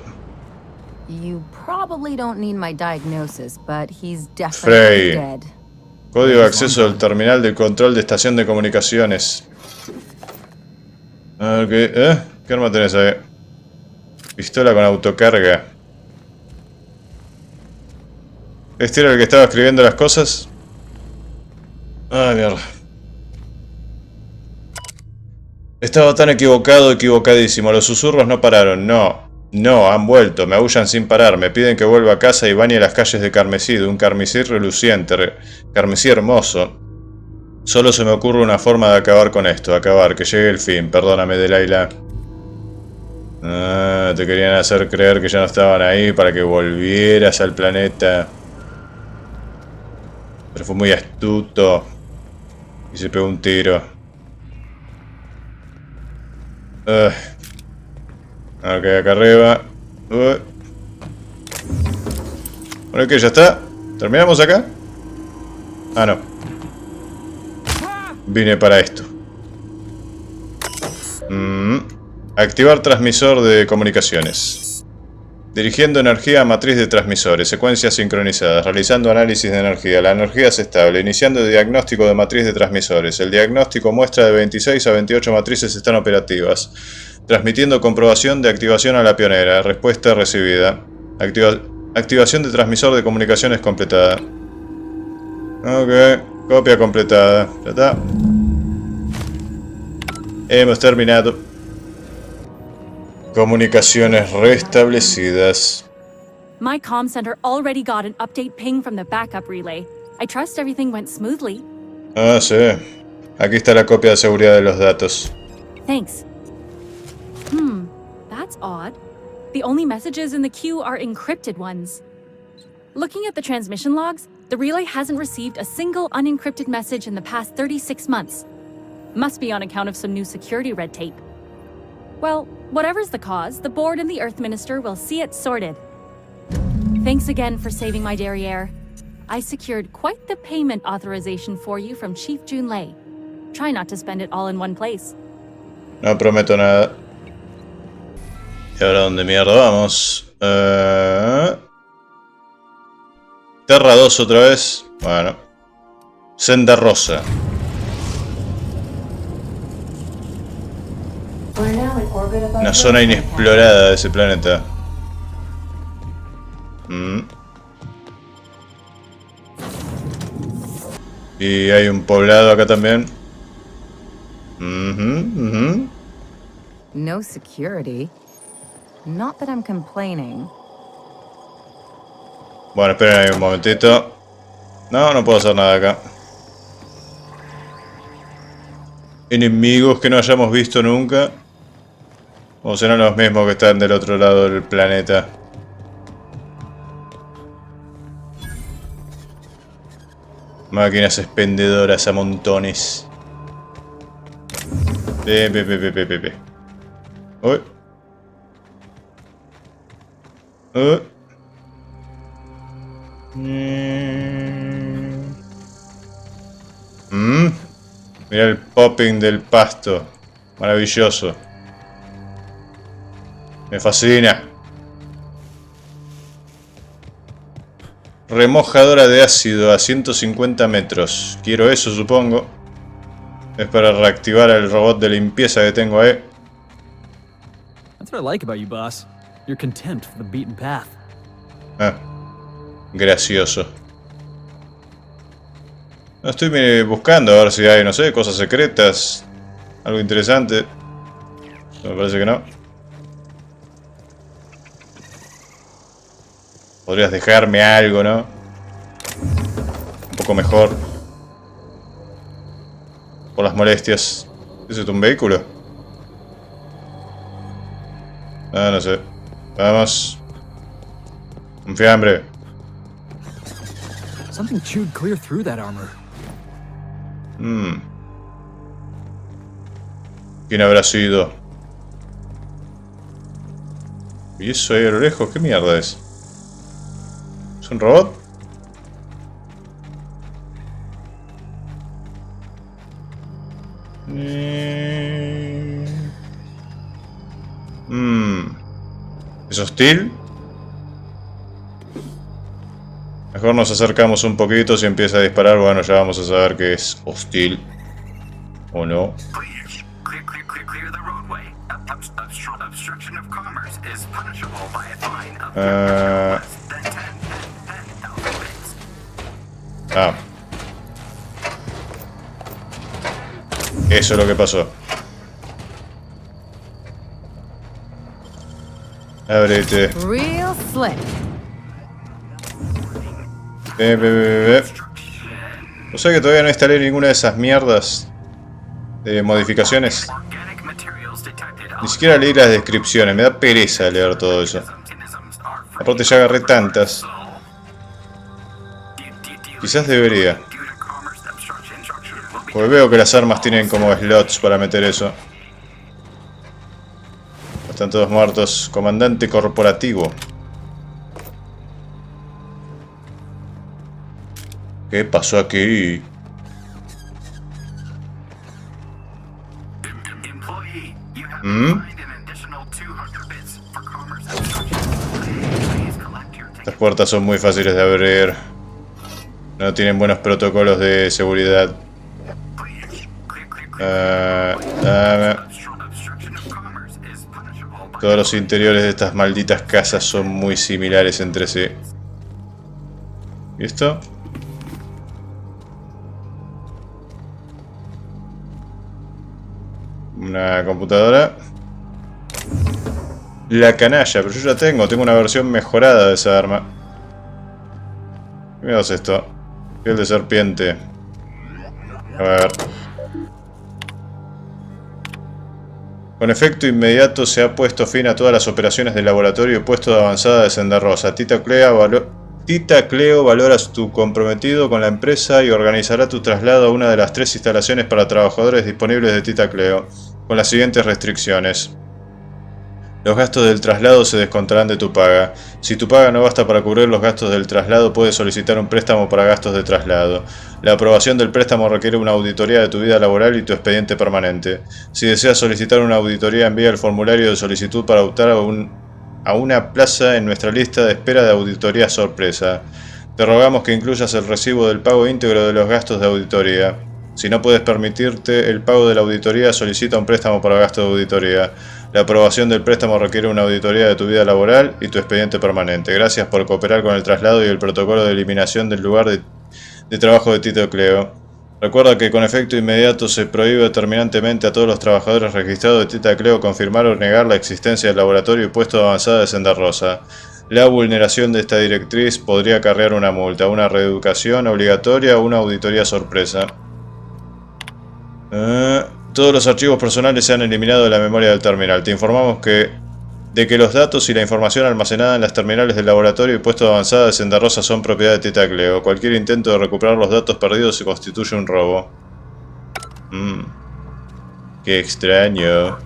You probably don't need my diagnosis, but he's definitely Frey. dead. Código de acceso al terminal de control de estación de comunicaciones. A ver, ¿qué arma tenés ahí? Pistola con autocarga. ¿Este era el que estaba escribiendo las cosas? Ay, mierda. Estaba tan equivocado, equivocadísimo. Los susurros no pararon, no, han vuelto, me aúllan sin parar, me piden que vuelva a casa y bañe las calles de carmesí, de un carmesí reluciente, carmesí hermoso. Solo se me ocurre una forma de acabar con esto, que llegue el fin, perdóname, Delilah. Te querían hacer creer que ya no estaban ahí para que volvieras al planeta. Pero fue muy astuto. Y se pegó un tiro. Ok, acá arriba. Bueno, ¿qué? ¿Ya está? ¿Terminamos acá? Ah, no. Vine para esto. Activar transmisor de comunicaciones. Dirigiendo energía a matriz de transmisores, secuencias sincronizadas, realizando análisis de energía. La energía es estable, iniciando diagnóstico de matriz de transmisores. El diagnóstico muestra de 26 a 28 matrices están operativas. Transmitiendo comprobación de activación a la pionera. Respuesta recibida. Activación de transmisor de comunicaciones completada. Ok, copia completada. Ya está. Hemos terminado. Comunicaciones restablecidas. My comm center already got an update ping from the backup relay. I trust everything went smoothly. Ah, sí. Aquí está la copia de seguridad de los datos. Thanks. That's odd. The only messages in the queue are encrypted ones. Looking at the transmission logs, the relay hasn't received a single unencrypted message in the past 36 months. Must be on account of some new security red tape. Well, whatever's the cause, the board and the Earth Minister will see it sorted. Thanks again for saving my derriere. I secured quite the payment authorization for you from Chief Junlei. Try not to spend it all in one place. No prometo nada. ¿Y ahora dónde mierda vamos? Terra 2 otra vez. Bueno. Senda Rosa. Una zona inexplorada de ese planeta. Y hay un poblado acá también. No security. Not that I'm complaining. Bueno, esperen ahí un momentito. No puedo hacer nada acá. Enemigos que no hayamos visto nunca. O serán los mismos que están del otro lado del planeta. Máquinas expendedoras a montones. Uy. Mira el popping del pasto. Maravilloso. Me fascina. Remojadora de ácido a 150 metros. Quiero eso, supongo. Es para reactivar el robot de limpieza que tengo ahí. That's what I like about you, boss. Your contempt for the beaten path. Ah, gracioso. No estoy buscando a ver si hay, no sé, cosas secretas. Algo interesante. Me parece que no. Podrías dejarme algo, ¿no? Un poco mejor. Por las molestias. ¿Es esto un vehículo? Ah, no sé. Vamos. Un fiambre. Something chewed clear through that armor. ¿Quién habrá sido? ¿Y eso ahí a lo lejos? ¿Qué mierda es? ¿Es un robot? ¿Es hostil? Mejor nos acercamos un poquito. Si empieza a disparar, bueno, ya vamos a saber que es hostil. ¿O no? Eso es lo que pasó. Ábrete. Real slick. O sea que todavía no instalé ninguna de esas mierdas de modificaciones. Ni siquiera leí las descripciones, me da pereza leer todo eso. Aparte ya agarré tantas. Quizás debería. Porque veo que las armas tienen como slots para meter eso. Están todos muertos. Comandante corporativo. ¿Qué pasó aquí? Estas puertas son muy fáciles de abrir. No tienen buenos protocolos de seguridad. Todos los interiores de estas malditas casas son muy similares entre sí. ¿Y esto? Una computadora. La canalla, pero yo ya tengo una versión mejorada de esa arma. Miramos esto. Piel de serpiente. A ver. Con efecto inmediato se ha puesto fin a todas las operaciones del laboratorio y puesto de avanzada de Senda Rosa. Tita Cleo valora tu comprometido con la empresa y organizará tu traslado a una de las 3 instalaciones para trabajadores disponibles de Tita Cleo, con las siguientes restricciones. Los gastos del traslado se descontarán de tu paga. Si tu paga no basta para cubrir los gastos del traslado, puedes solicitar un préstamo para gastos de traslado. La aprobación del préstamo requiere una auditoría de tu vida laboral y tu expediente permanente. Si deseas solicitar una auditoría, envía el formulario de solicitud para optar a una plaza en nuestra lista de espera de auditoría sorpresa. Te rogamos que incluyas el recibo del pago íntegro de los gastos de auditoría. Si no puedes permitirte el pago de la auditoría, solicita un préstamo para gastos de auditoría. La aprobación del préstamo requiere una auditoría de tu vida laboral y tu expediente permanente. Gracias por cooperar con el traslado y el protocolo de eliminación del lugar de trabajo de Tito Cleo. Recuerda que con efecto inmediato se prohíbe terminantemente a todos los trabajadores registrados de Tita Cleo confirmar o negar la existencia del laboratorio y puesto de avanzada de Senda Rosa. La vulneración de esta directriz podría acarrear una multa, una reeducación obligatoria o una auditoría sorpresa. Todos los archivos personales se han eliminado de la memoria del terminal. Te informamos que de que los datos y la información almacenada en las terminales del laboratorio y puesto de avanzada de Senda Rosa son propiedad de Tita Cleo. Cualquier intento de recuperar los datos perdidos se constituye un robo. Qué extraño.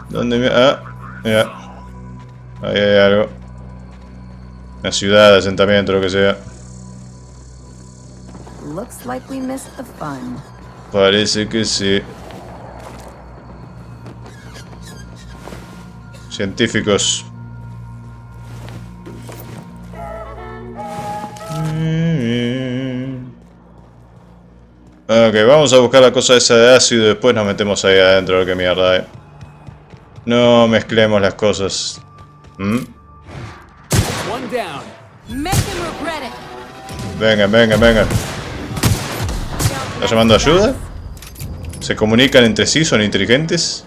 ¿Dónde me...? Ah, mira. Ahí hay algo. Una ciudad, asentamiento, lo que sea. Looks like we missed the fun. Parece que sí. Científicos. Ok, vamos a buscar la cosa esa de ácido y después nos metemos ahí adentro, que mierda hay. No mezclemos las cosas. Vengan, vengan, vengan. ¿Está llamando ayuda? ¿Se comunican entre sí? ¿Son inteligentes?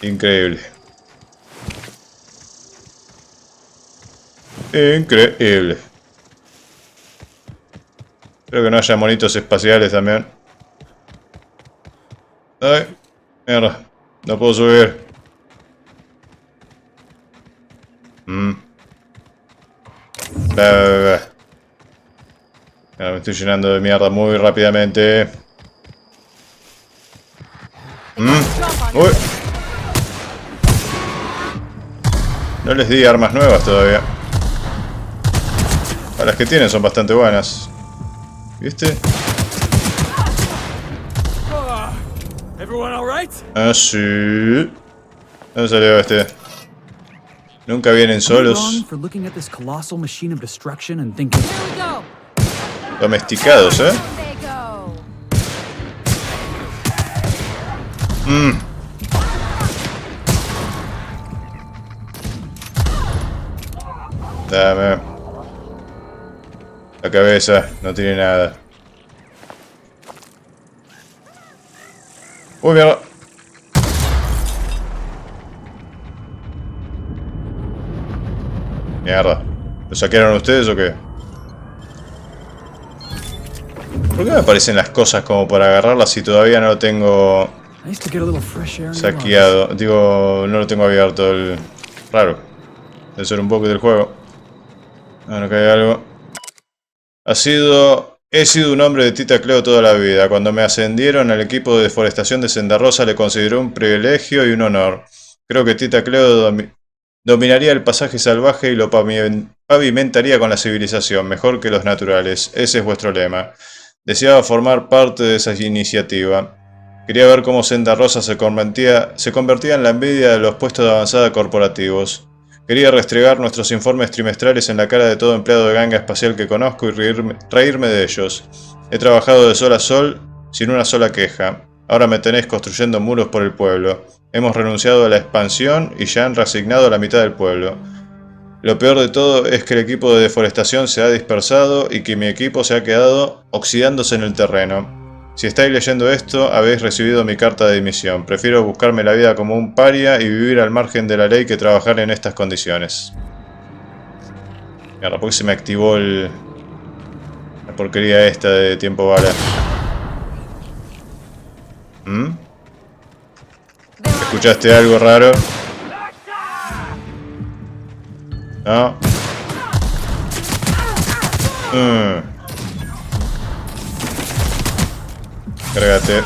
Increíble. Increíble. Espero que no haya monitos espaciales también. Ay, mierda. No puedo subir. Me estoy llenando de mierda muy rápidamente. Uy. No les di armas nuevas todavía. Las que tienen son bastante buenas. ¿Viste? Ah, sí. ¿Dónde salió este? Nunca vienen solos. Domesticados, ¿eh? Dame. La cabeza no tiene nada. Uy, mierda. Mierda. ¿Lo saquearon ustedes o qué? ¿Por qué me aparecen las cosas como para agarrarlas si todavía no lo tengo saqueado? Digo, no lo tengo abierto. Raro. Debe ser un bug del juego. Bueno, que hay algo. He sido un hombre de Tita Cleo toda la vida. Cuando me ascendieron al equipo de deforestación de Senda Rosa le consideró un privilegio y un honor. Creo que Tita Cleo dominaría el pasaje salvaje y lo pavimentaría con la civilización, mejor que los naturales. Ese es vuestro lema. Deseaba formar parte de esa iniciativa. Quería ver cómo Senda Rosa se convertía en la envidia de los puestos de avanzada corporativos. Quería restregar nuestros informes trimestrales en la cara de todo empleado de ganga espacial que conozco y reírme de ellos. He trabajado de sol a sol, sin una sola queja. Ahora me tenéis construyendo muros por el pueblo. Hemos renunciado a la expansión y ya han reasignado a la mitad del pueblo. Lo peor de todo es que el equipo de deforestación se ha dispersado y que mi equipo se ha quedado oxidándose en el terreno. Si estáis leyendo esto, habéis recibido mi carta de dimisión. Prefiero buscarme la vida como un paria y vivir al margen de la ley que trabajar en estas condiciones. Mira, ¿por qué se me activó la porquería esta de tiempo bala? ¿Escuchaste algo raro? ¿No? Cárgate.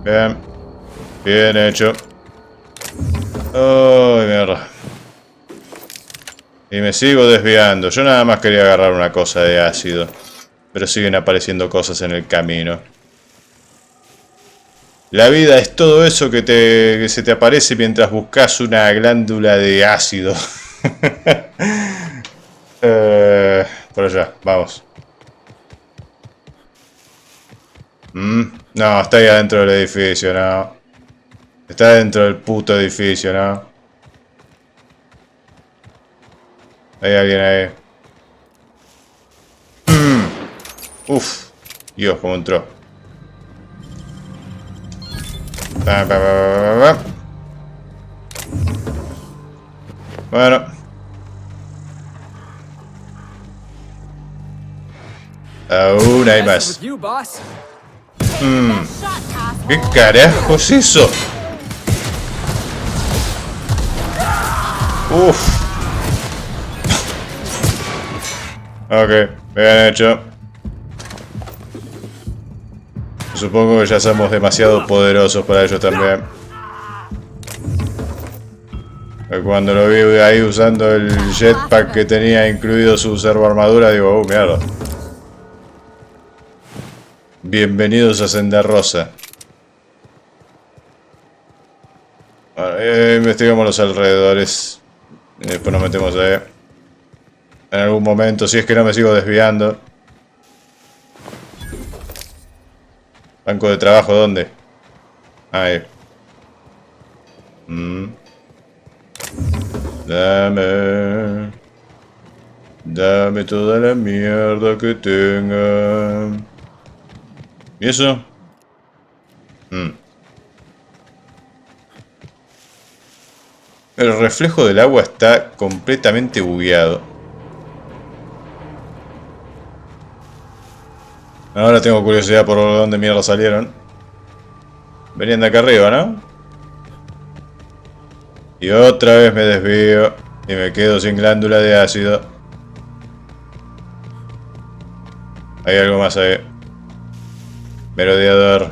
Bien. Bien hecho. Ay, mierda. Y me sigo desviando. Yo nada más quería agarrar una cosa de ácido. Pero siguen apareciendo cosas en el camino. La vida es todo eso que se te aparece mientras buscas una glándula de ácido. Por allá, vamos. No, está ahí adentro del edificio, no. Está dentro del puto edificio, no. Hay alguien ahí. Uf. Dios, cómo entró. Bueno. Aún hay más. ¿Qué carajo es eso? Uff. Ok, bien hecho. Supongo que ya somos demasiado poderosos para ellos también. Cuando lo vi ahí usando el jetpack que tenía incluido su servoarmadura, digo, oh, mierda. Bienvenidos a Senda Rosa. Bueno, investigamos los alrededores. Y después nos metemos ahí. En algún momento, si es que no me sigo desviando. Banco de trabajo, ¿dónde? Ahí. Dame toda la mierda que tenga. ¿Y eso? El reflejo del agua está completamente bugueado. Ahora tengo curiosidad por dónde mierda salieron. Venían de acá arriba, ¿no? Y otra vez me desvío y me quedo sin glándula de ácido. Hay algo más ahí. Merodeador.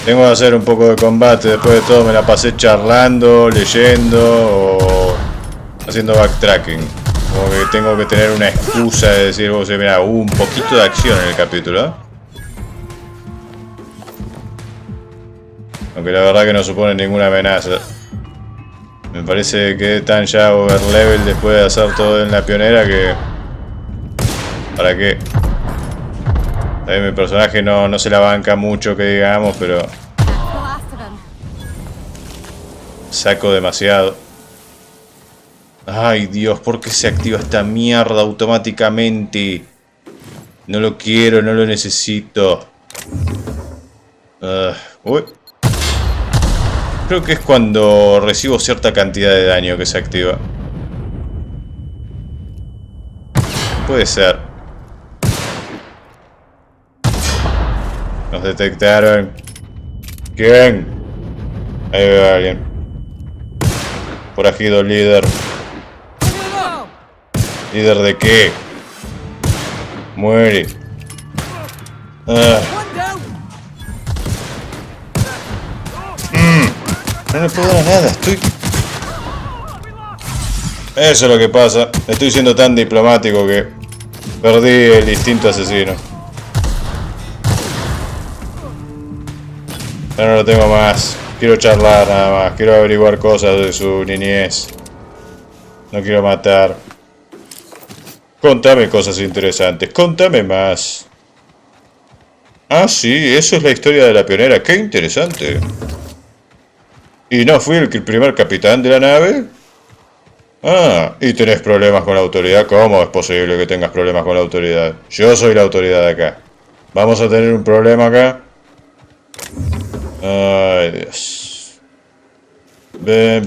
Tengo que hacer un poco de combate. Después de todo me la pasé charlando, leyendo o haciendo backtracking. Como que tengo que tener una excusa de decir, vos, mira, hubo un poquito de acción en el capítulo, ¿eh? Aunque la verdad que no supone ninguna amenaza. Me parece que están ya overlevel después de hacer todo en la pionera que... ¿Para qué? También mi personaje no se la banca mucho, que digamos, pero... Saco demasiado. Ay, Dios, ¿por qué se activa esta mierda automáticamente? No lo quiero, no lo necesito. Uy. Creo que es cuando recibo cierta cantidad de daño que se activa. Puede ser. Nos detectaron. ¿Quién? Ahí veo a alguien. Forajido líder. ¿Líder de qué? Muere. No le puedo dar nada, estoy... Eso es lo que pasa. Estoy siendo tan diplomático que perdí el instinto asesino. Ya no lo tengo más. Quiero charlar nada más. Quiero averiguar cosas de su niñez. No quiero matar. Contame cosas interesantes. Contame más. Ah, sí, eso es la historia de la pionera. Qué interesante. ¿Y no fui el primer capitán de la nave? Ah, ¿y tenés problemas con la autoridad? ¿Cómo es posible que tengas problemas con la autoridad? Yo soy la autoridad de acá. ¿Vamos a tener un problema acá? Ay, Dios. Ven.